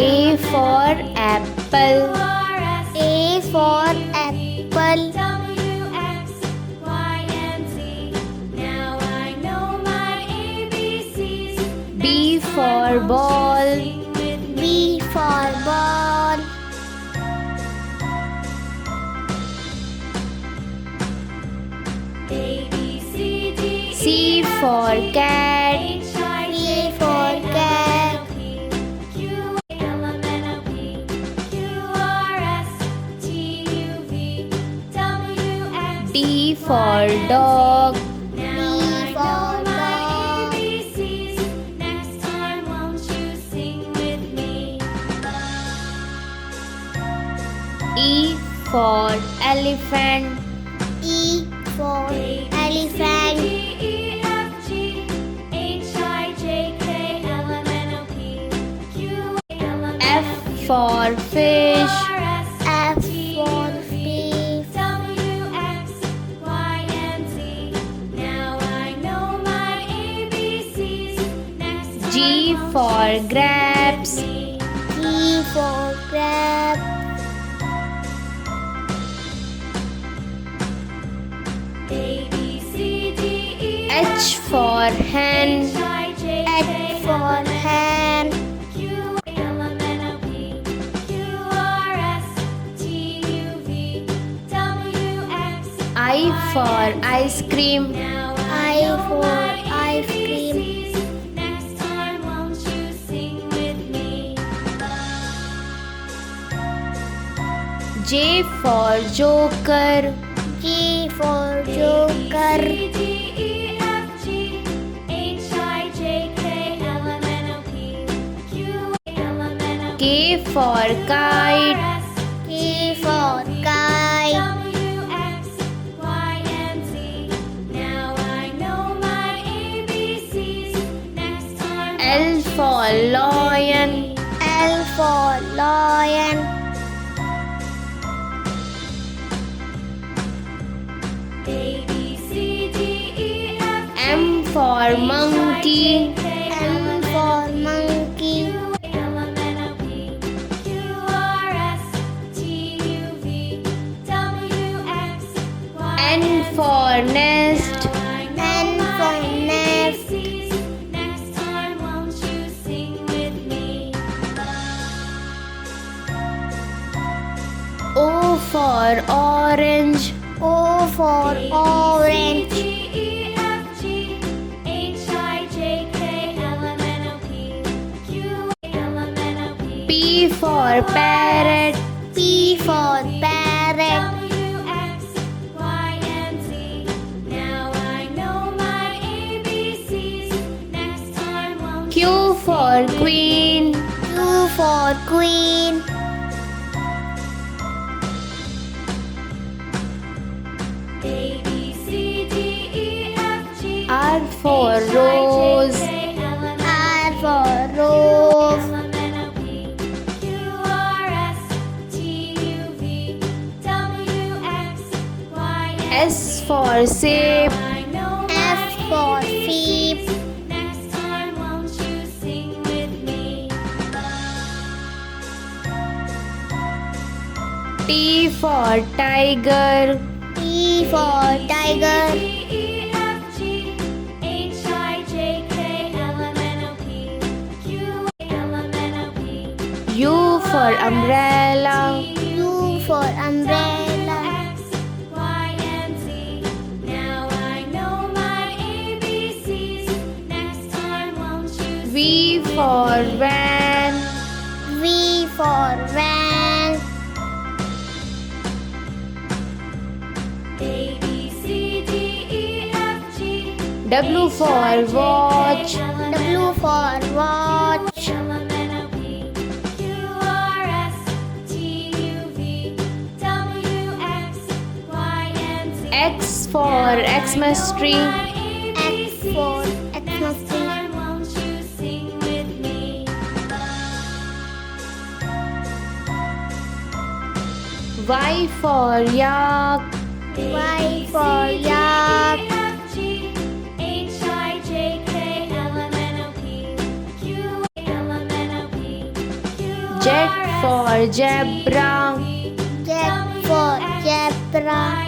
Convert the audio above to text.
A for apple. A for apple. W, X, Y, and Z. Now I know my ABCs. B for ball. Sing with me. B for ball. A, B, C, D, C for cat. H, I, C J, for K, cat. L, M, N, O, P, Q, L, M, N, O, P, Q, R, S, T, U, V, W, X, D for dog. Now I for know my dog. ABCs. Next time, won't you sing with me? E for elephant. E for A, elephant. B, C, D, E, F, G, H, I, J, K, L, M, N, O, P, Q, L, M, N, F O, P, for fish. R, S, F T, for U, V, fish. W, X, Y, and Z. Now I know my ABCs. Next G time, for won't you grapes. sing with me? G for crab. A, B, C, D, E, H for hen. H, I, J, H K, for L, M, hen. Q, L, M, N, O, P, Q, R, S, T, U, V, W, X, I for ice cream. Now I know for my ice cream. ABCs. Next time, won't you sing with me? J for joker. G for joker. C, D, E, F, G, H, I, J, K, L, M, N, O, P, Q, L, M, N, O, P, K for kite. R, S, K for kite. W, X, Y, and Z. Now I know my ABCs. Next time, L won't you for sing with lion. me? L for lion. A, B, C, D, E, F, G, M for H, I, monkey. J, K, L, M M, N, for O, P, monkey. Q, L, M, N, O, P, Q, R, S, T, U, V, W, X, Y, N and for Z. nest. Now I know N for my nest. ABCs. Next time, won't you sing with me? O for orange. O for orange. C, D, E, F, G, H, I, J, K, L, M, N, O, P, Q, L, M, N, O, P, P for parrot. P for parrot. W, X, Y, and Z. Now I know my ABCs. Next time, won't you Q for sing with queen. me? Q for queen. A, B, C, D, E, F, G, R for H, I, J, rose. K, L, M, N, R O, for P, rose. L, M, N, O, P, Q, R, S, T, U, V, W, X, Y, and S for shape. I know F my for ABCs. sheep. Next time, won't you sing with me? T for tiger. T for tiger. C, D, E, F, G, H, I, J, K, L, M, N, O, P, Q, L, M, N, O, P, U for umbrella. U for umbrella. X, Y, and Z. Now I know my ABCs. Next time, won't you V sing for with me? van. V for van. A, B, C, D, E, F, G, W for watch. W for watch. L, M, N, O, P, Q, R, S, T, U, V, W, X, Y, and Z. X for Xmas tree. X for Xmas tree. Time, won't you sing with me? Y for yak. Y for yak. F, G, H, I, J, K, L, M, N, O, P, Q, L, M, N, O, P, Q, Z for zebra. Z for zebra.